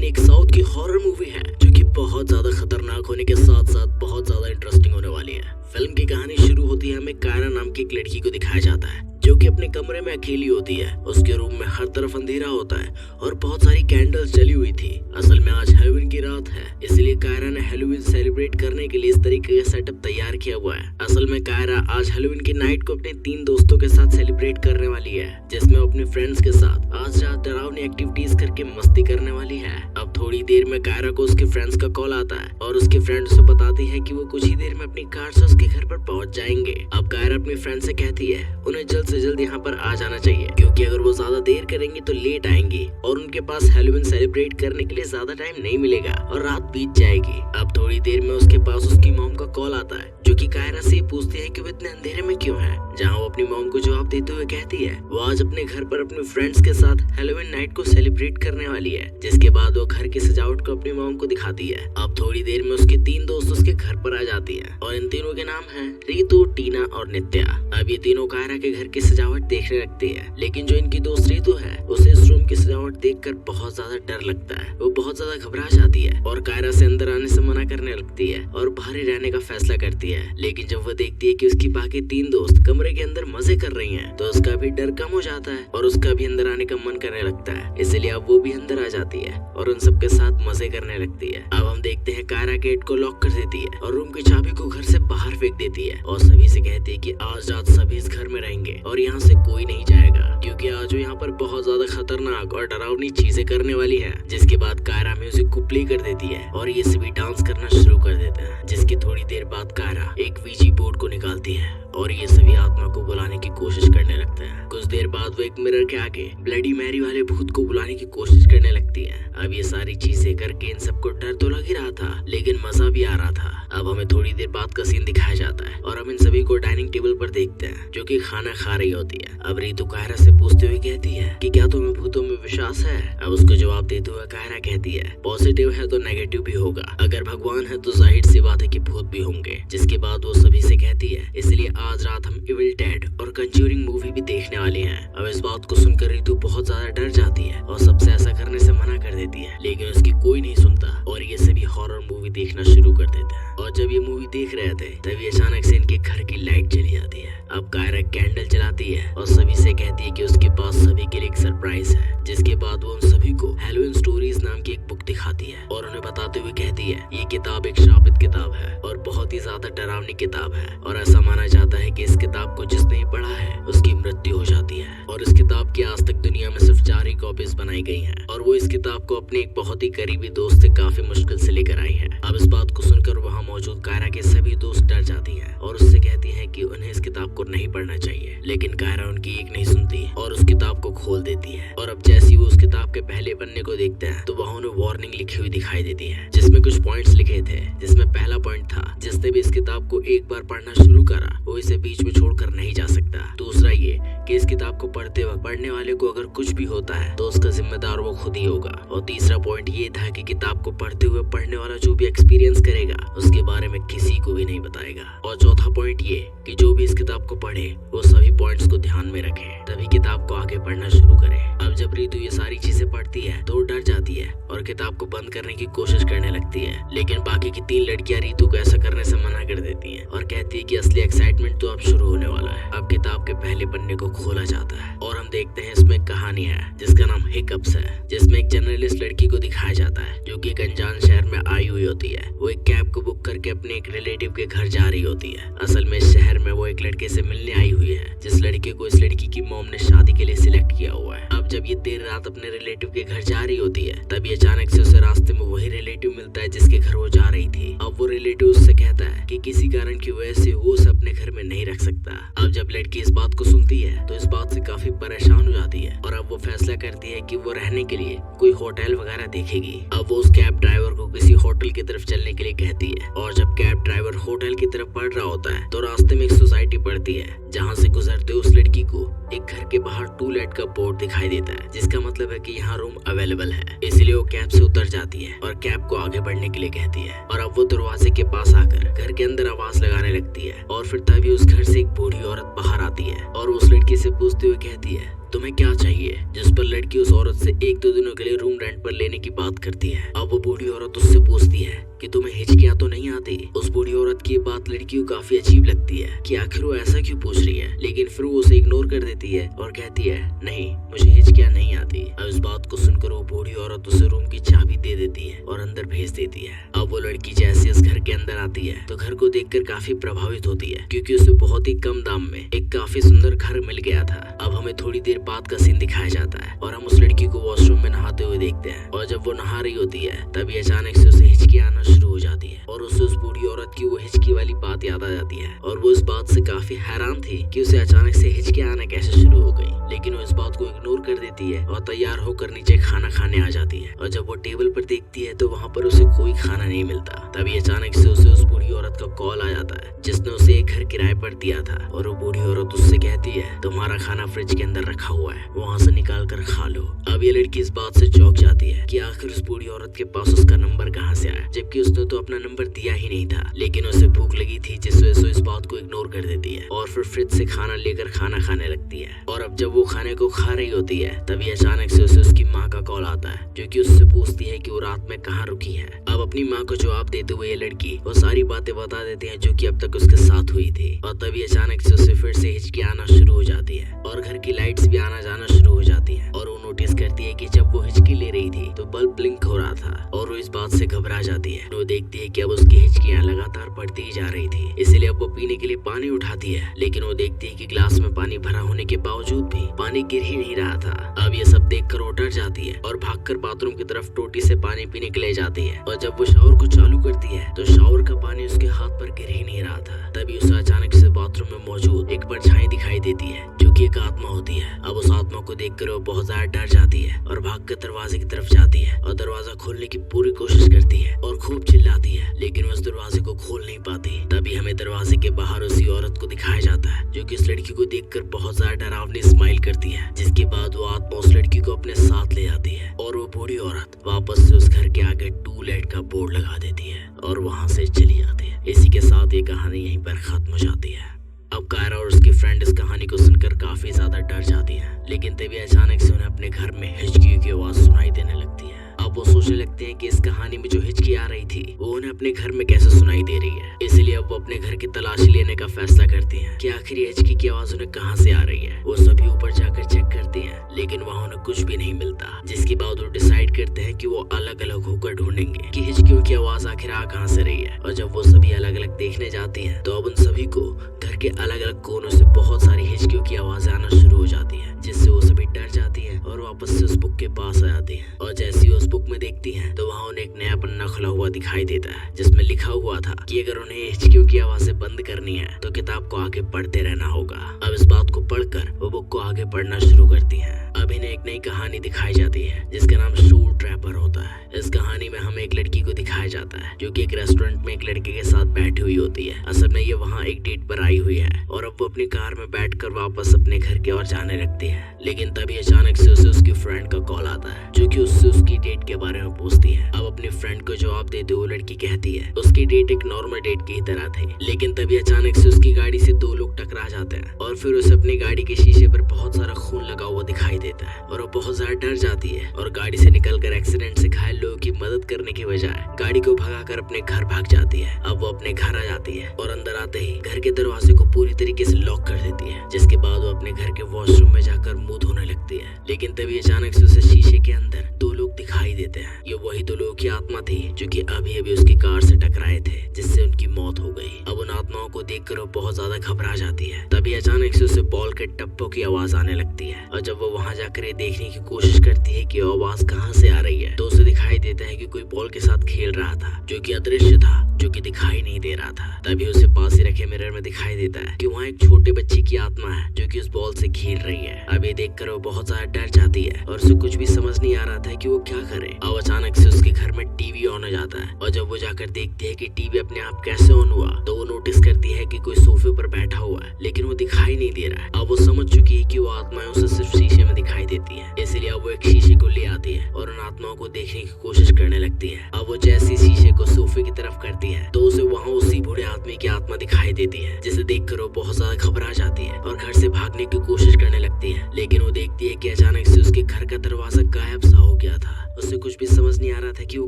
कहानी एक साउथ की हॉरर मूवी है जो कि बहुत ज्यादा खतरनाक होने के साथ साथ बहुत ज्यादा इंटरेस्टिंग होने वाली है। फिल्म की कहानी शुरू होती है, हमें कायरा नाम की एक लड़की को दिखाया जाता है जो कि अपने कमरे में अकेली होती है। उसके रूम में हर तरफ अंधेरा होता है और बहुत सारी कैंडल्स जली हुई थी। असल में आज हैलोवीन की रात है, इसलिए कायरा ने हैलोवीन सेलिब्रेट करने के लिए इस तरीके का सेटअप तैयार किया हुआ है। असल में कायरा आज हैलोवीन की नाइट को अपने 3 दोस्तों के साथ सेलिब्रेट करने वाली है, जिसमें वो अपने फ्रेंड्स के साथ आज रात डरावनी एक्टिविटीज करके मस्ती करने वाली है। अब थोड़ी देर में कायरा को उसके फ्रेंड्स का कॉल आता है और उसके फ्रेंड उसे बताती है कि वो कुछ ही देर में अपनी कार से उसके घर पर पहुंच जाएंगे। अब कायरा अपनी फ्रेंड से कहती है उन्हें जल्द से जल्द यहाँ पर आ जाना चाहिए, क्योंकि अगर वो ज्यादा देर करेंगी तो लेट आएंगी और उनके पास हैलोवीन सेलिब्रेट करने के लिए ज्यादा टाइम नहीं मिलेगा और रात बीत जाएगी। अब थोड़ी देर में उसके पास उसकी मॉम का कॉल आता है जो कि कायरा से पूछती है कि वो इतने अंधेरे में क्यों है, जहाँ वो अपनी मॉम को जवाब देते हुए कहती है वो आज अपने घर पर अपने फ्रेंड्स के साथ हैलोवीन नाइट को सेलिब्रेट करने वाली है। जिसके बाद वो घर की सजावट को अपनी मॉम को दिखाती है। अब थोड़ी देर में उसके 3 दोस्त उसके घर पर आ जाती है और इन तीनों के नाम है रितु, टीना और नित्या। अब ये तीनों कायरा के घर की सजावट देखने लगती है, लेकिन जो इनकी दोस्त रितु है उसे इस रूम की सजावट देखकर बहुत ज्यादा डर लगता है। वो बहुत ज्यादा घबरा जाती है और कायरा से अंदर आने से मना करने लगती है और बाहर ही रहने का फैसला करती है। लेकिन जब वो देखती है कि उसकी बाकी 3 दोस्त कमरे के अंदर मजे कर रही हैं, तो उसका भी डर कम हो जाता है और उसका भी अंदर आने का मन करने लगता है। इसलिए अब वो भी अंदर आ जाती है और उन सबके साथ मजे करने लगती है। अब हम देखते हैं कायरा गेट को लॉक कर देती है और रूम की चाबी को घर से बाहर फेंक देती है और सभी से कहती है कि आज रात सभी इस घर में रहेंगे और यहाँ से कोई नहीं जाएगा, क्योंकि आज वो यहाँ पर बहुत ज्यादा खतरनाक और डरावनी चीजें करने वाली है। जिसके बाद कायरा म्यूजिक को प्ले कर देती है और ये सभी डांस करना शुरू कर देते हैं। जिसकी थोड़ी देर बाद कायरा एक वीजी बोर्ड को निकालती है और ये सभी आत्मा को बुलाने की कोशिश करने लगते हैं। कुछ देर बाद वो एक मिरर के आगे ब्लडी मैरी वाले भूत को बुलाने की कोशिश करने लगती है। अब ये सारी चीजें करके इन सबको डर तो लग ही रहा था, लेकिन मजा भी आ रहा था। अब हमें थोड़ी देर बाद का सीन दिखाया जाता है और हम इन सभी को डाइनिंग टेबल पर देखते हैं जो कि खाना खा रही होती है। अब रितु कायरा से पूछते हुए कहती है कि क्या तुम्हें भूतों में विश्वास है। अब उसको जवाब देते हुए कायरा कहती है पॉजिटिव है तो नेगेटिव भी होगा, अगर भगवान है तो जाहिर सी बात है कि भूत भी होंगे। जिसके बाद वो सभी से कहती है इसलिए आज रात हम इविल डेड और कंज्यूरिंग मूवी भी देखने वाले हैं। अब इस बात को सुनकर रितु बहुत ज्यादा डर जाती है और सबसे ऐसा करने से मना कर देती है, लेकिन उसकी कोई नहीं सुनता और ये सभी हॉरर मूवी देखना शुरू कर देते हैं। और जब ये मूवी देख रहे थे तभी अचानक से इनके घर की लाइट चली जाती है। अब कायरा कैंडल जलाती है और सभी से कहती है कि उसके पास सभी के लिए एक सरप्राइज है। जिसके बाद वो उन सभी को हैलोवीन स्टोरीज नाम की एक बुक दिखाती है और उन्हें बताते हुए कहती है ये किताब एक श्रापित किताब है और बहुत ही ज्यादा डरावनी किताब है और ऐसा माना जाता है कि इस किताब को जिसने ही पढ़ा है उसकी मृत्यु हो जाती है। और इस किताब की आज तक दुनिया में सिर्फ 4 ही कॉपीज बनाई गई हैं और वो इस किताब को अपने एक बहुत ही करीबी दोस्त से काफी मुश्किल से लेकर आई है। अब इस बात को सुनकर वहाँ मौजूद कायरा के सभी दोस्त डर जाती हैं और उससे कहती हैं कि उन्हें इस किताब को नहीं पढ़ना चाहिए, लेकिन कायरा उनकी एक नहीं सुनती और उस किताब को खोल देती है। और अब जैसे ही वो उस किताब के पहले पन्ने को देखते हैं तो वहाँ उन्हें वार्निंग लिखी हुई दिखाई देती है, जिसमें कुछ पॉइंट्स लिखे थे। जिसमें पहला पॉइंट था जिसने भी इस किताब को एक बार पढ़ना शुरू करा वो इसे बीच में छोड़कर नहीं जा सकता। दूसरा ये कि इस किताब को पढ़ते वक्त पढ़ने वाले को अगर कुछ भी होता है तो उसका जिम्मेदार वो खुद ही होगा। और तीसरा पॉइंट ये था कि किताब को पढ़ते हुए पढ़ने वाला जो भी एक्सपीरियंस करेगा उसके बारे में किसी को भी नहीं बताएगा। और चौथा पॉइंट ये कि जो भी इस किताब को पढ़े वो सभी पॉइंट्स को ध्यान में रखे तभी किताब को आगे पढ़ना शुरू करे। अब जब रितु ये सारी चीजें पढ़ती है तो डर जाती है और किताब को बंद करने की कोशिश करने लगती है, लेकिन बाकी की 3 लड़कियां रितु को ऐसा करने से मना कर देती हैं और कहती है कि असली एक्साइटमेंट तो अब शुरू होने वाला है। अब किताब के पहले पन्ने को खोला जाता है और हम देखते हैं इसमें एक कहानी है जिसका नाम हिकअप्स है, जिसमें एक जर्नलिस्ट लड़की को दिखाया जाता है जो कि एक अनजान शहर में आई हुई होती है। वो एक कैब को बुक करके अपने एक रिलेटिव के घर जा रही होती है। असल में इस शहर में वो एक लड़के से मिलने आई हुई है जिस लड़के को इस लड़की की मॉम ने शादी के लिए सिलेक्ट किया हुआ है। अब जब ये देर रात अपने रिलेटिव के घर जा रही होती है तभी अचानक से उसे रास्ते में वही रिलेटिव मिलता है जिसके घर वो जा रही थी। अब वो रिलेटिव उससे कहता है कि किसी कारण की वजह से वो उसे अपने घर में नहीं रख सकता। अब जब लड़की इस बात को सुनती है तो इस बात से काफी परेशान हो जाती है और अब वो फैसला करती है कि वो रहने के लिए कोई होटल वगैरह देखेगी। अब वो उस कैब ड्राइवर को किसी होटल की तरफ चलने के लिए कहती है और जब कैब ड्राइवर होटल की तरफ बढ़ रहा होता है तो रास्ते में एक सोसाइटी पड़ती है जहाँ से गुजरते उस लड़की को एक घर के बाहर टू लेट का बोर्ड दिखाई देता है, जिसका मतलब है कि यहाँ रूम अवेलेबल है। इसलिए वो कैब से उतर जाती है और कैब को आगे बढ़ने के लिए कहती है। और अब वो दरवाजे के पास आकर घर के अंदर आवाज लगाने लगती है और फिर तभी उस घर से एक बूढ़ी औरत बाहर आती है और उस लड़की से पूछते हुए कहती है, तुम्हें क्या चाहिए? जिस पर लड़की उस औरत से 1-2 दिनों के लिए रूम रेंट पर लेने की बात करती है। अब वो बूढ़ी औरत उससे पूछती है कि तुम्हें हिचकियां तो नहीं आती? उस बूढ़ी औरत की बात लड़की को काफी अजीब लगती है कि आखिर वो ऐसा क्यों पूछ रही है, लेकिन फिर वो उसे इग्नोर कर देती है और कहती है, नहीं, मुझे हिचकियां नहीं आती। अब इस बात को सुनकर वो बूढ़ी औरत उसे रूम की चाबी दे देती है और अंदर भेज देती है। अब वो लड़की जैसे इस घर के अंदर आती है तो घर को देखकर काफी प्रभावित होती है, क्योंकि उसे बहुत ही कम दाम में एक काफी सुंदर घर मिल गया था। अब हमें थोड़ी देर बाद का सीन दिखाया जाता है और हम उस लड़की को वॉशरूम में नहाते हुए देखते हैं। और जब वो नहा रही होती है तभी अचानक से उसे हिचकी आना शुरू हो जाती है और उसे उस बूढ़ी औरत की वो हिचकी वाली बात याद आ जाती है। और वो इस बात से काफी हैरान थी कि उसे अचानक से हिचकी आना कैसे शुरू हो गई, लेकिन वो इस बात को इग्नोर कर देती है और तैयार होकर नीचे खाना खाने आ जाती है। और जब वो टेबल पर देखती है तो वहाँ पर उसे कोई खाना नहीं मिलता। तभी अचानक से उसे उस बूढ़ी औरत का कॉल आ जाता है, जिसने उसे एक घर किराए पर दिया था। और वो बूढ़ी औरत उससे कहती है, तुम्हारा खाना फ्रिज के अंदर रखा हुआ है, वहाँ से निकाल कर खा लो। अब ये लड़की इस बात से चौंक जाती है कि आखिर उस बूढ़ी औरत के पास उसका नंबर कहाँ से आया, जबकि उसने तो अपना नंबर दिया ही नहीं था। लेकिन उसे भूख लगी थी, जिस वजह से इस बात को इग्नोर कर देती है और फिर फ्रिज से खाना लेकर खाना खाने लगती है। और अब जब वो खाने को खा रही होती है तभी अचानक से उसे उसकी माँ का कॉल आता है, जो कि उससे पूछती है कि वो रात में कहाँ रुकी है। अब अपनी माँ को जवाब देते हुए ये लड़की वो सारी बातें बता देती है जो कि अब तक उसके साथ हुई थी। और तभी अचानक से उसे फिर से हिचकी आना शुरू हो जाती है और घर की लाइट्स भी आना जाना शुरू हो जाती है। और वो नोटिस करती है कि जब वो हिचकी ले रही थी तो बल्ब ब्लिंक हो रहा था और वो इस बात से घबरा जाती है। वो देखती है कि अब उसकी हिचकियां लगातार बढ़ती ही जा रही थी, इसलिए अब वो पीने के लिए पानी उठाती है, लेकिन वो देखती है कि ग्लास में पानी भरा होने के बावजूद भी पानी गिर ही नहीं रहा था। अब ये सब देखकर वो डर जाती है और भागकर बाथरूम की तरफ टोटी से पानी पीने के लिए जाती है। और जब वो शावर को चालू करती है तो शावर का पानी उसके हाथ पर गिर ही नहीं रहा था। तभी उसे अचानक से बाथरूम में मौजूद एक परछाई दिखाई देती है, जो कि एक आत्मा होती है। अब उस आत्मा को देखकर वो बहुत ज्यादा डर जाती है और भागकर दरवाजे की तरफ जाती है और दरवाजा खोलने की पूरी कोशिश करती है और खूब चिल्लाती है, लेकिन वो उस दरवाजे को खोल नहीं पाती। तभी हमें दरवाजे के बाहर उसी औरत को दिखाया जाता है, जो कि इस लड़की को देखकर बहुत ज्यादा डरावनी स्माइल करती है, जिसके बाद वो आत्मा उस लड़की को अपने साथ ले जाती है और वो बूढ़ी औरत वापस से उस घर के आगे टू लेट का बोर्ड लगा देती है और वहाँ से चली जाती है। इसी के साथ ये कहानी यहीं पर खत्म हो जाती है। अब कायरा और उसकी फ्रेंड इस कहानी को सुनकर काफी ज्यादा डर जाती हैं, लेकिन तभी अचानक से उन्हें अपने घर में हिचकी की आवाज सुनाई देने लगती है। अब वो सोचने लगते हैं कि इस कहानी में जो हिचकी आ रही थी वो उन्हें अपने घर में कैसे सुनाई दे रही है। इसलिए अब वो अपने घर की तलाशी लेने का फैसला करती हैं कि आखिर ये हिचकी की आवाज उन्हें कहाँ से आ रही है। वो सभी ऊपर जाकर चेक करती हैं, लेकिन वहाँ उन्हें कुछ भी नहीं मिलता, जिसके बाद वो डिसाइड करते हैं कि वो अलग अलग होकर ढूंढेंगे कि हिचकियों की आवाज आखिर आ कहाँ से रही है। और जब वो सभी अलग अलग देखने जाती हैं तो अब उन सभी को घर के अलग अलग कोनों से बहुत सारी हिचकियों की आवाजें आना शुरू हो जाती है, जिससे वो सभी डर जाती है और वापस से उस बुक के पास आ जाती है। और जैसे ही उस बुक में देखती हैं तो वहाँ उन्हें एक नया पन्ना खुला हुआ दिखाई देता है, जिसमें लिखा हुआ था कि अगर उन्हें हिचकियों की आवाजें बंद करनी है तो किताब को आगे पढ़ते रहना होगा। अब इस बात को पढ़कर वो बुक को आगे पढ़ना शुरू करती हैं। अब इन्हें एक नई कहानी दिखाई जाती है जिसका नाम शूल ट्रैपर होता है। इस कहानी में हमें एक लड़की को दिखाया जाता है जो कि एक रेस्टोरेंट में एक लड़के के साथ बैठी हुई होती है। असल में ये वहाँ एक डेट पर आई हुई है और अब वो अपनी कार में बैठकर वापस अपने घर की ओर जाने लगती है। लेकिन तभी अचानक से उसे उसकी फ्रेंड का कॉल आता है, जो कि उससे उसकी डेट के बारे में पूछती है। अब अपने फ्रेंड को जवाब देते हुए लड़की कहती है उसकी डेट एक नॉर्मल डेट की ही तरह थी, लेकिन तभी अचानक से उसकी गाड़ी से 2 लोग टकरा जाते हैं और फिर उसे अपनी गाड़ी के शीशे पर बहुत सारा खून लगा हुआ दिखाई देता है और वो बहुत ज्यादा डर जाती है और गाड़ी से निकलकर एक्सीडेंट से घायल लोगों की मदद करने की बजाय गाड़ी को भगाकर अपने घर भाग जाती है। अब वो अपने घर आ जाती है और अंदर आते ही घर के दरवाजे को पूरी तरीके से लॉक कर देती है, जिसके बाद वो अपने घर के वॉशरूम में जाकर मुंह धोने लगती है। लेकिन तभी अचानक से उसे शीशे के अंदर 2 लोग दिखाई देते हैं। ये वही 2 लोगों की आत्मा थी जो कि अभी अभी उसकी कार से टकराए थे, जिससे उनकी मौत हो गई। अब उन आत्माओं को देखकर वो बहुत ज्यादा घबरा जाती है। तभी अचानक से उसे बॉल के टप्पों की आवाज आने लगती है और जब वो वहाँ जाकर ये देखने की कोशिश करती है कि वो आवाज कहाँ से आ रही है तो उसे दिखाई देता है कि कोई बॉल के साथ खेल रहा था, जो कि अदृश्य था, जो कि दिखाई नहीं दे रहा था। तभी उसे पास ही रखे मिरर में दिखाई देता है कि वहाँ एक छोटे बच्चे की आत्मा है जो कि उस बॉल से खेल रही है। अब ये देखकर वो बहुत ज्यादा डर जाती है और उसे कुछ भी समझ नहीं आ रहा था कि वो क्या करे। अब अचानक से उसके घर में टीवी ऑन हो जाता है और जब वो जाकर देखती है कि टीवी अपने आप कैसे ऑन हुआ तो वो नोटिस करती है कि कोई सोफे पर बैठा हुआ है लेकिन वो दिखाई नहीं दे रहा है। अब वो समझ चुकी है कि वो आत्माएं उसे सिर्फ शीशे में दिखाई देती है, इसलिए अब वो एक शीशे को ले आती है और उन आत्माओं को देखने की कोशिश करने लगती है। अब वो जैसे शीशे को सोफे की तरफ करती है तो उसे वहाँ उसी बूढ़े आदमी की आत्मा दिखाई देती है, जिसे देखकर वो बहुत ज्यादा घबरा जाती है और घर से भागने की कोशिश करने लगती है। लेकिन वो देखती है कि अचानक से उसके घर का दरवाजा गायब सा हो गया था। उसे कुछ भी समझ नहीं आ रहा था कि वो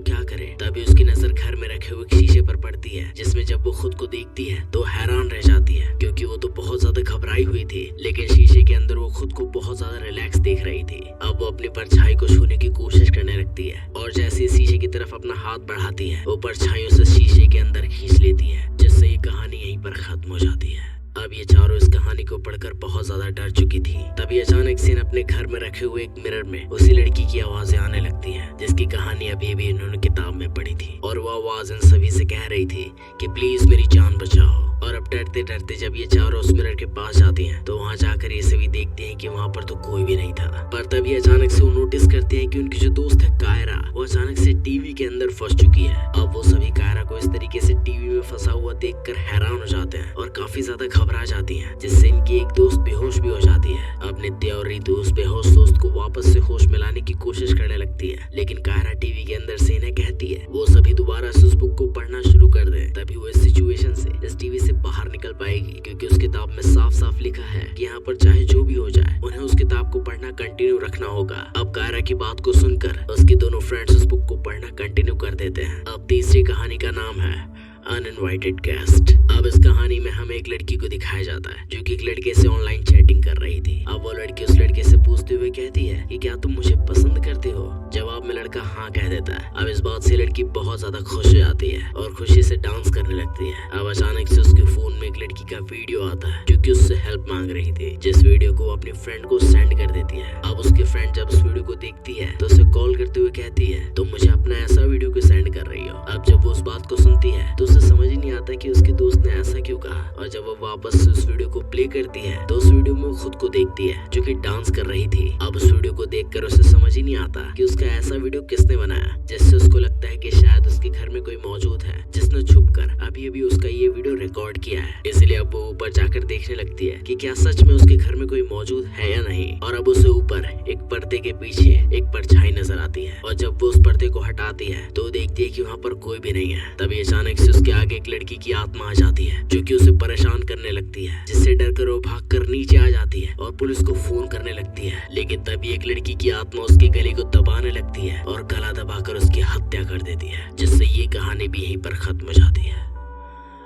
क्या करे। तभी उसकी नजर घर में रखे हुए शीशे पर पड़ती है, जिसमें जब वो खुद को देखती है तो हैरान रह जाती है क्योंकि वो तो बहुत ज्यादा घबराई हुई थी, लेकिन शीशे के अंदर वो खुद को बहुत ज्यादा रिलैक्स देख रही थी। अब वो अपनी परछाई को छूने की कोशिश करने लगती है और जैसे शीशे की तरफ अपना हाथ बढ़ाती है वो परछाई उसे शीशे के अंदर खींच लेती है, जिससे ये कहानी यहीं पर खत्म हो जाती है। अब ये चारों इस कहानी को पढ़कर बहुत ज्यादा डर चुकी थी। तभी अचानक से अपने घर में रखे हुए एक मिरर में उसी लड़की की आवाजें आने लगती हैं, जिसकी कहानी अभी भी इन्होंने किताब में पढ़ी थी और वो आवाज इन सभी से कह रही थी कि प्लीज मेरी जान बचाओ। और अब डरते डरते जब ये चारों उस मिरर के पास जाती हैं तो वहाँ जाकर ये सभी देखते हैं कि वहाँ पर तो कोई भी नहीं था। पर तभी अचानक से वो नोटिस करते हैं कि उनकी जो दोस्त है कायरा, वो अचानक से टीवी के अंदर फंस चुकी है। अब वो सभी कायरा को इस तरीके से टीवी में फंसा हुआ देखकर हैरान हो जाते हैं और काफी ज्यादा घबरा जाती हैं, जिससे इनकी एक दोस्त बेहोश भी हो जाती है। अब नित्य और रितु उस बेहोश दोस्त को वापस से होश में लाने की कोशिश करने लगती है, लेकिन कायरा टीवी के अंदर से इन्हें कहती है वो सभी दोबारा से उस बुक को पढ़ना शुरू कर दे, तभी वो इस सिचुएशन से, इस टीवी से बाहर निकल पाएगी, क्योंकि उस किताब में साफ साफ लिखा है कि यहाँ पर चाहे जो भी हो जाए उन्हें उस किताब को पढ़ना कंटिन्यू रखना होगा। अब कायरा की बात को सुनकर उसके दोनों फ्रेंड्स उस बुक को पढ़ना कंटिन्यू कर देते हैं। अब तीसरी कहानी का नाम है अनइनवाइटेड गेस्ट। अब इस कहानी में हमें एक लड़की को दिखाया जाता है जो कि एक लड़के से ऑनलाइन चैटिंग कर रही थी। अब वो लड़की उस लड़के से पूछते हुए कहती है कि क्या तुम मुझे पसंद करते हो। जवाब में लड़का हाँ कह देता है। अब इस बात से लड़की बहुत ज्यादा खुश हो जाती है और खुशी से डांस करने लगती है। अब अचानक से उसके फोन में एक लड़की का वीडियो आता है जो कि उससे हेल्प मांग रही थी, जिस वीडियो को वो अपनी फ्रेंड को सेंड कर देती है। अब उसके फ्रेंड जब उस वीडियो को देखती है तो उसे कॉल करते हुए कहती है तुम मुझे अपना ऐसा वीडियो क्यों सेंड कर रही हो। अब जब वो उस बात को सुनती है तो उसे समझ ही नहीं आता कि उसके दोस्त ने ऐसा क्यों कहा, और जब वो वापस से उस वीडियो को प्ले करती है तो उस वीडियो में वो खुद को देखती है जो कि डांस कर रही थी। अब उस वीडियो को देखकर उसे समझ ही नहीं आता कि उसका ऐसा वीडियो किसने बनाया, जिससे उसको लगता है कि शायद उसके घर में कोई मौजूद है जिसने छुपकर अभी अभी उसका ये वीडियो रिकॉर्ड किया है। इसलिए अब वो ऊपर जाकर देखने लगती है कि क्या सच में उसके घर में कोई मौजूद है या नहीं। और अब उसे ऊपर एक पर्दे के पीछे एक परछाई नजर आती है और जब वो उस पर्दे को हटाती है तो देखती है कि वहाँ पर कोई भी नहीं है। तभी अचानक से उसके आगे एक लड़की की आत्मा आ जाती है जो कि उसे परेशान करने लगती है, जिससे डरकर वो भागकर नीचे आ जाती है और पुलिस को फोन करने लगती है। लेकिन तभी एक लड़की की आत्मा उसके गले को दबाने लगती है और गला दबाकर उसकी हत्या कर देती है, जिससे ये कहानी भी यहीं पर खत्म हो जाती है।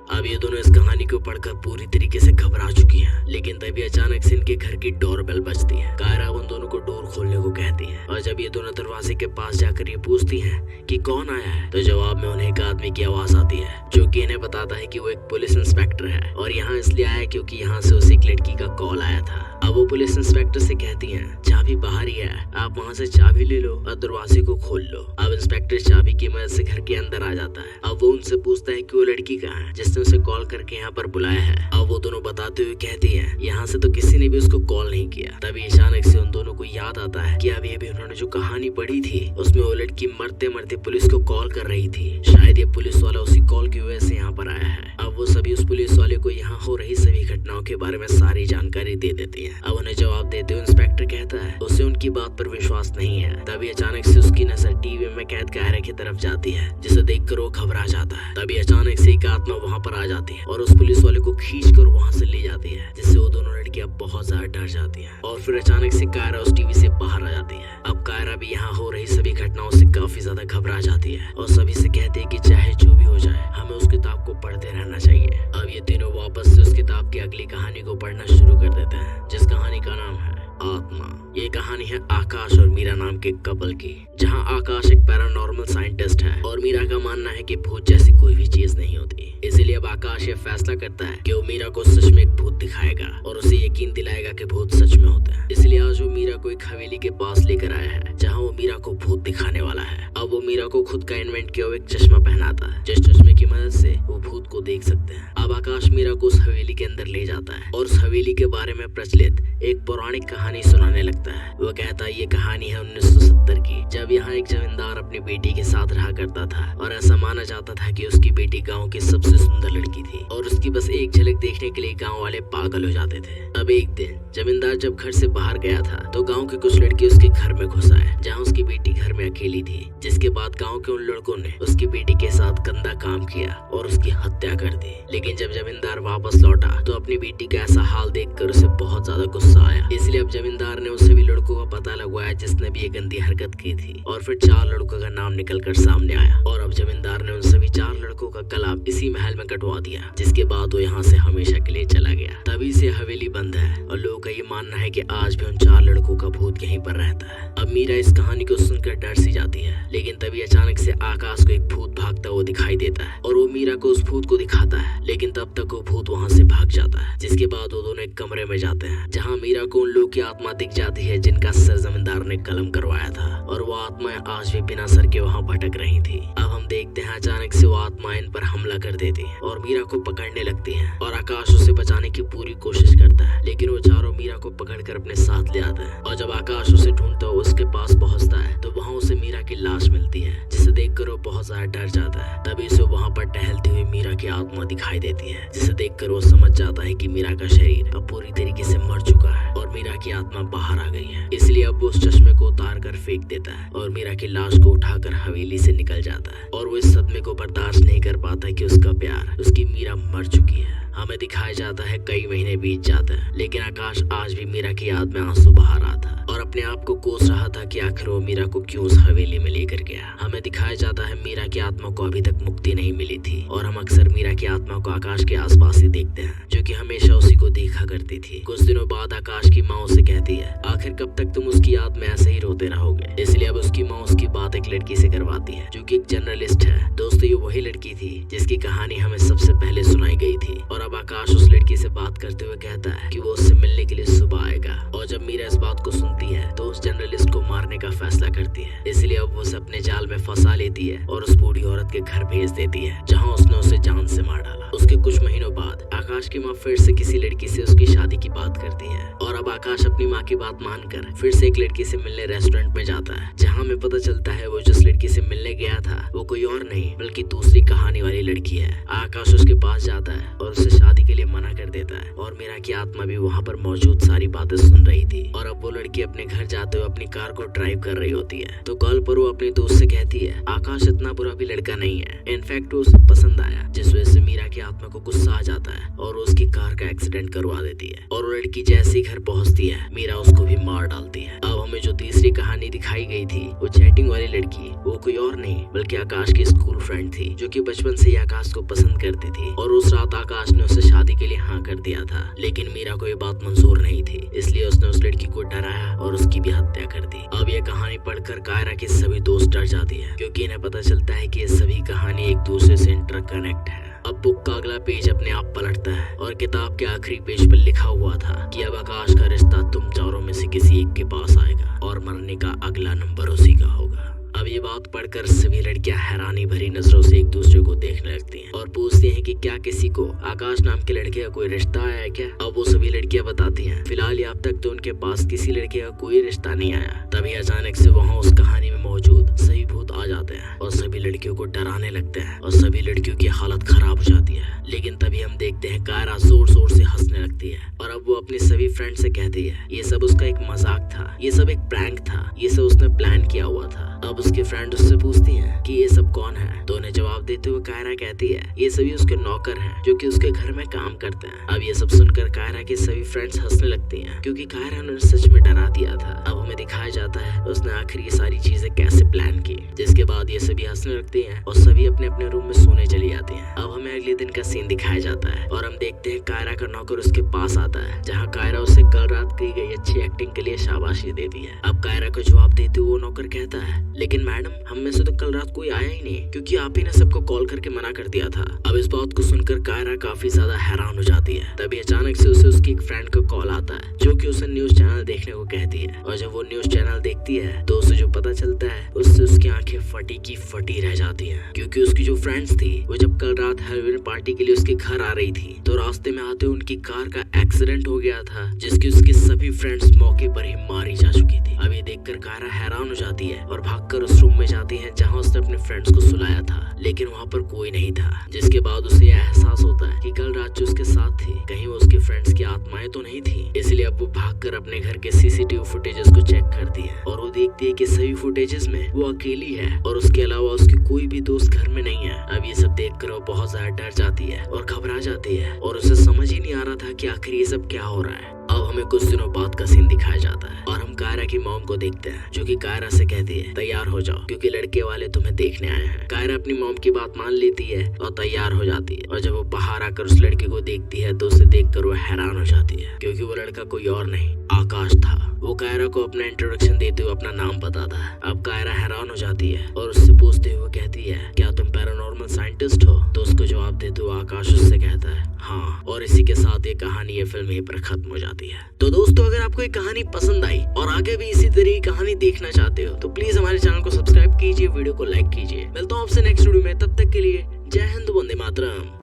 अब ये दोनों इस कहानी को पढ़कर पूरी तरीके से घबरा चुकी हैं, लेकिन तभी अचानक से इनके घर की डोरबेल बजती है। कायरा उन दोनों को डोर खोलने को कहती है और जब ये दोनों दरवाजे के पास जाकर ये पूछती हैं कि कौन आया है तो जवाब में उन्हें एक आदमी की आवाज आती है जो कि इन्हें बताता है कि वो एक पुलिस इंस्पेक्टर है और यहाँ इसलिए आया क्योंकि यहाँ से उसे एक लड़की का कॉल आया था। अब वो पुलिस इंस्पेक्टर से कहती हैं चाबी बाहर ही है, आप वहाँ से चाबी ले लो और दरवाजे को खोल लो। अब इंस्पेक्टर चाबी की मदद से घर के अंदर आ जाता है। अब वो उनसे पूछता है कि वो लड़की कहाँ है जिसने उसे कॉल करके यहाँ पर बुलाया है। अब वो दोनों बताते हुए कहती हैं यहाँ से तो किसी ने भी उसको कॉल नहीं किया। तभी अचानक से उन दोनों को याद आता है कि अभी अभी उन्होंने जो कहानी पढ़ी थी उसमें वो लड़की मरते मरते पुलिस को कॉल कर रही थी। शायद ये पुलिस वाला उसी कॉल की वजह से यहाँ पर आया है। अब वो सभी उस पुलिस वाले को यहाँ हो रही सभी घटनाओं के बारे में सारी जानकारी दे देती है। अब उन्हें जवाब देते हुए इंस्पेक्टर कहता है उसे उनकी बात पर विश्वास नहीं है। तभी अचानक से उसकी नजर टीवी में कैद कायरा की तरफ जाती है, जिसे देखकर वो घबरा जाता है। तभी अचानक से एक आत्मा वहाँ पर आ जाती है और उस पुलिस वाले को खींचकर वहाँ से ले जाती है, जिससे वो दोनों लड़कियां बहुत ज्यादा डर जाती हैं। और फिर अचानक से कायरा उस टीवी से बाहर आ जाती है। अब कायरा भी यहाँ हो रही सभी घटनाओं से काफी ज्यादा घबरा जाती है और सभी से कहती है कि चाहे जो भी हो जाए हमें उस किताब को पढ़ते रहना चाहिए। अब ये तीनों वापस से उस किताब की अगली कहानी को पढ़ना शुरू कर देते हैं, जिस कहानी का नाम है आत्मा। ये कहानी है आकाश और मीरा नाम के कपल की, जहाँ आकाश एक पैरानॉर्मल साइंटिस्ट है और मीरा का मानना है कि भूत जैसी कोई भी चीज नहीं होती। इसीलिए अब आकाश ये फैसला करता है कि वो मीरा को सच में एक भूत दिखाएगा और उसे यकीन दिलाएगा कि भूत सच में होता है। इसलिए आज वो मीरा को एक हवेली के पास लेकर आया है जहाँ वो मीरा को भूत दिखाने वाला है। अब वो मीरा को खुद का इन्वेंट किया हुआ एक चश्मा पहनाता है, जिस चश्मे की मदद से वो भूत को देख सकते हैं। अब आकाश मीरा को उस हवेली के अंदर ले जाता है और उस हवेली के बारे में प्रचलित एक पौराणिक कहानी सुनाने लगता है। वो कहता है ये कहानी है 1970 की, जब यहाँ एक जमींदार अपनी बेटी के साथ रहा करता था और ऐसा माना जाता था कि उसकी बेटी गांव की सबसे सुंदर लड़की थी और उसकी बस एक झलक देखने के लिए गांव वाले पागल हो जाते थे। अब एक दिन जमींदार जब घर से बाहर गया था तो गांव के कुछ लड़के उसके घर में घुस आए, जहाँ उसकी बेटी घर में अकेली थी। जिसके बाद गांव के उन लड़कों ने उसकी बेटी के साथ गंदा काम किया और उसकी हत्या कर दी। लेकिन जब जमींदार वापस लौटा तो अपनी बेटी का ऐसा हाल देखकर उसे बहुत ज्यादा गुस्सा आया। इसलिए अब जमींदार ने उन सभी लड़कों का पता लगवाया जिसने भी ये गंदी हरकत की थी और फिर 4 लड़कों का नाम निकल कर सामने आया और अब जमींदार ने उन सभी 4 लड़कों का गला इसी महल में कटवा दिया, जिसके बाद वो यहाँ से हमेशा के लिए चला गया। तभी से हवेली बंद है और लोगों का ये मानना है कि आज भी उन 4 लड़कों का भूत यहीं पर रहता है। अब मीरा इस कहानी को सुनकर डर सी जाती है, लेकिन तभी अचानक से आकाश को एक भूत भागता हुआ दिखाई देता है और वो मीरा को उस भूत को दिखाता है, लेकिन तब तक वो भूत वहाँ से भाग जाता है। जिसके बाद वो दोनों एक कमरे में जाते हैं जहाँ मीरा को उन लोगों की आत्मा दिख जाती है जिनका सर जमींदार ने कलम करवाया था और वो आत्माएं आज भी बिना सर के वहाँ भटक रही थी। अब हम देखते हैं अचानक से वो आत्माएं इन पर हमला कर देती है और मीरा को पकड़ने लगती है और आकाश उसे बचाने की पूरी कोशिश करता है, लेकिन वो चारों मीरा को पकड़कर अपने साथ ले आते हैं। और जब आकाश उसे ढूंढता हुआ उसके पास पहुंचता है तो वहाँ उसे मीरा की लाश मिलती है, जिसे देखकर वो बहुत ज्यादा डर जाता है। तभी उसे वहाँ पर टहलती हुई मीरा की आत्मा दिखाई देती है, जिसे देखकर वो समझ जाता है कि मीरा का शरीर अब पूरी तरीके से मर चुका है और मीरा की आत्मा बाहर आ गई है। इसलिए अब वो उस चश्मे को उतार कर फेंक देता है और मीरा की लाश को उठाकर हवेली से निकल जाता है और वो इस सदमे को बर्दाश्त नहीं कर पाता कि उसका प्यार, उसकी मीरा मर चुकी है। हमें दिखाया जाता है कई महीने बीत जाते हैं, लेकिन आकाश आज भी मीरा की याद में आंसू बहा रहा था और अपने आप को कोस रहा था कि आखिर वो मीरा को क्यों उस हवेली में लेकर गया। हमें दिखाया जाता है मीरा की आत्मा को अभी तक मुक्ति नहीं मिली थी और हम अक्सर मीरा की आत्मा को आकाश के आसपास ही देखते हैं, जो कि हमेशा उसी को देखा करती थी। कुछ दिनों बाद आकाश की माँ उसे कहती है आखिर कब तक तुम उसकी याद में ऐसे ही रोते रहोगे। इसलिए अब उसकी माँ उसकी बात एक लड़की से करवाती है जो कि एक जर्नलिस्ट है। दोस्तों, ये वही लड़की थी जिसकी कहानी हमें सबसे पहले सुनाई गई थी और अब आकाश उस लड़की से बात करते हुए कहता है कि वो उससे मिलने के लिए सुबह आएगा। और जब मीरा इस बात को सुनती है तो उस जर्नलिस्ट को मारने का फैसला करती है। इसलिए अब वो उसे अपने जाल में फंसा लेती है और उस बूढ़ी औरत के घर भेज देती है, जहाँ उसने उसे जान से मार डाला। उसके कुछ महीनों बाद आकाश की माँ फिर से किसी लड़की से उसकी शादी की बात करती है और अब आकाश अपनी माँ की बात मानकर फिर से एक लड़की से मिलने रेस्टोरेंट में जाता है, जहाँ हमें पता चलता है वो जिस लड़की से मिलने गया था वो कोई और नहीं बल्कि दूसरी कहानी वाली लड़की है। आकाश उसके पास जाता है और उसे शादी के लिए मना कर देता है और मीरा की आत्मा भी वहाँ पर मौजूद सारी बातें सुन रही थी। और अब वो लड़की अपने घर जाते हुए अपनी कार को ड्राइव कर रही होती है तो कॉल पर वो अपने दोस्त से कहती है आकाश इतना बुरा भी लड़का नहीं है, इनफैक्ट वो उसे पसंद आया, जिस वजह से मीरा की आत्मा को गुस्सा आ जाता है और उसकी कार का एक्सीडेंट करवा देती है। और वो लड़की जैसे ही घर पहुंचती है मीरा उसको भी मार डालती है। अब हमें जो तीसरी कहानी दिखाई गई थी वो चैटिंग वाली लड़की वो कोई और नहीं बल्कि आकाश की स्कूल फ्रेंड थी, जो कि बचपन से ही आकाश को पसंद करती थी। और उस रात आकाश ने उसे शादी के लिए हाँ कर दिया था, लेकिन मीरा को ये बात मंजूर नहीं थी, इसलिए उसने उस लड़की को डराया और उसकी भी हत्या कर दी। अब ये कहानी पढ़कर कायरा के सभी दोस्त डर जाती है, क्योंकि इन्हें पता चलता है कि ये सभी कहानी एक दूसरे से इंटरकनेक्ट है। अब बुक का अगला पेज अपने आप पलटता है और किताब के आखिरी पेज पर लिखा हुआ था कि अब आकाश का रिश्ता तुम चारों में से किसी एक के पास आएगा और मरने का अगला नंबर उसी का होगा। अब ये बात पढ़कर सभी लड़कियां हैरानी भरी नजरों से एक दूसरे को देखने लगती हैं और पूछती हैं कि क्या किसी को आकाश नाम के लड़के का कोई रिश्ता आया है क्या। अब वो सभी लड़कियां बताती हैं फिलहाल अब तक तो उनके पास किसी लड़के का कोई रिश्ता नहीं आया। तभी अचानक से वहाँ उस कहानी में मौजूद सभी भूत आ जाते हैं और सभी लड़कियों को डराने लगते हैं और सभी लड़कियों की हालत खराब हो जाती है। लेकिन तभी हम देखते हैं कायरा जोर जोर से हंसने लगती है और अब वो अपने सभी फ्रेंड से कहती है ये सब उसका एक मजाक था, ये सब एक प्रैंक था, ये सब उसने प्लान किया हुआ था। अब उसके फ्रेंड उससे पूछती हैं कि ये सब कौन है, तो उन्हें जवाब देते हुए कायरा कहती है ये सभी उसके नौकर हैं जो कि उसके घर में काम करते हैं। अब ये सब सुनकर कायरा के सभी फ्रेंड्स हंसने लगती हैं, क्योंकि कायरा ने सच में डरा दिया था। अब हमें दिखाया जाता है उसने आखिर ये सारी चीजें कैसे प्लान की। जिसके बाद ये सभी हंसने लगते हैं और सभी अपने अपने रूम में सोने चली जाती जाती हैं। अब हमें अगले दिन का सीन दिखाया जाता है और हम देखते हैं कायरा का नौकर उसके पास आता है, जहाँ कायरा उसे कल रात की गई अच्छी एक्टिंग के लिए शाबाशी देती है। अब कायरा को जवाब देते हुए वो नौकर कहता है, लेकिन मैडम हम में से तो कल रात कोई आया ही नहीं, क्योंकि आप ही ने सबको कॉल करके मना कर दिया था। अब इस बात को सुनकर कायरा काफी ज्यादा हैरान हो जाती है। तभी अचानक से उसे उसकी एक फ्रेंड का कॉल आता है, जो कि उसे न्यूज चैनल देखने को कहती है। और जब वो न्यूज चैनल देखती है तो उसे जो पता चलता है उससे उसकी आंखें फटी की फटी रह जाती हैं, क्योंकि उसकी जो फ्रेंड्स थी वो जब कल रात हैलोवीन पार्टी के लिए उसके घर आ रही थी तो रास्ते में आते उनकी कार का एक्सीडेंट हो गया था, जिसकी उसकी सभी फ्रेंड्स मौके पर ही मारी जा चुकी थी। अब ये देखकर कायरा हैरान हो जाती है और भागकर उस रूम में जाती है जहाँ उसने अपने फ्रेंड्स को सुलाया था, लेकिन वहाँ पर कोई नहीं था। जिसके बाद उसे यह एहसास होता है कि कल रात जो उसके साथ थी कहीं वो उसके फ्रेंड्स की आत्माएं तो नहीं थी। इसलिए अब वो भागकर अपने घर के सीसीटीवी फुटेजेस को चेक करती है और वो देखती है कि सभी फुटेजेस में वो अकेली है और उसके अलावा उसकी कोई भी दोस्त घर में नहीं है। अब ये सब देखकर वो बहुत ज्यादा डर जाती है और घबरा जाती है और उसे समझ ही नहीं आ रहा था कि आखिर ये सब क्या हो रहा है। अब हमें कुछ दिनों बाद का सीन दिखाया जाता है और हम कायरा की मॉम को देखते हैं, जो कि कायरा से कहती है तैयार हो जाओ क्योंकि लड़के वाले तुम्हें देखने आए हैं। कायरा अपनी मॉम की बात मान लेती है और तैयार हो जाती है और जब वो बाहर आकर उस लड़के को देखती है तो उसे देखकर वो हैरान हो जाती है, क्योंकि वो लड़का कोई और नहीं आकाश था। वो कायरा को अपना इंट्रोडक्शन देते हुए अपना नाम बताता है। अब कायरा हैरान हो जाती है और उससे पूछते हुए कहती है, क्या तुम पैरानॉर्मल साइंटिस्ट हो? तो उसको जवाब देते हुए आकाश उससे कहता है हाँ। और इसी के साथ ये कहानी, ये फिल्म यहीं पर खत्म हो जाती है। तो दोस्तों अगर आपको ये कहानी पसंद आई और आगे भी इसी तरह की कहानी देखना चाहते हो तो प्लीज हमारे चैनल को सब्सक्राइब कीजिए, वीडियो को लाइक कीजिए। मिलता हूँ आपसे नेक्स्ट वीडियो में, तब तक के लिए जय हिंद, वंदे मातरम।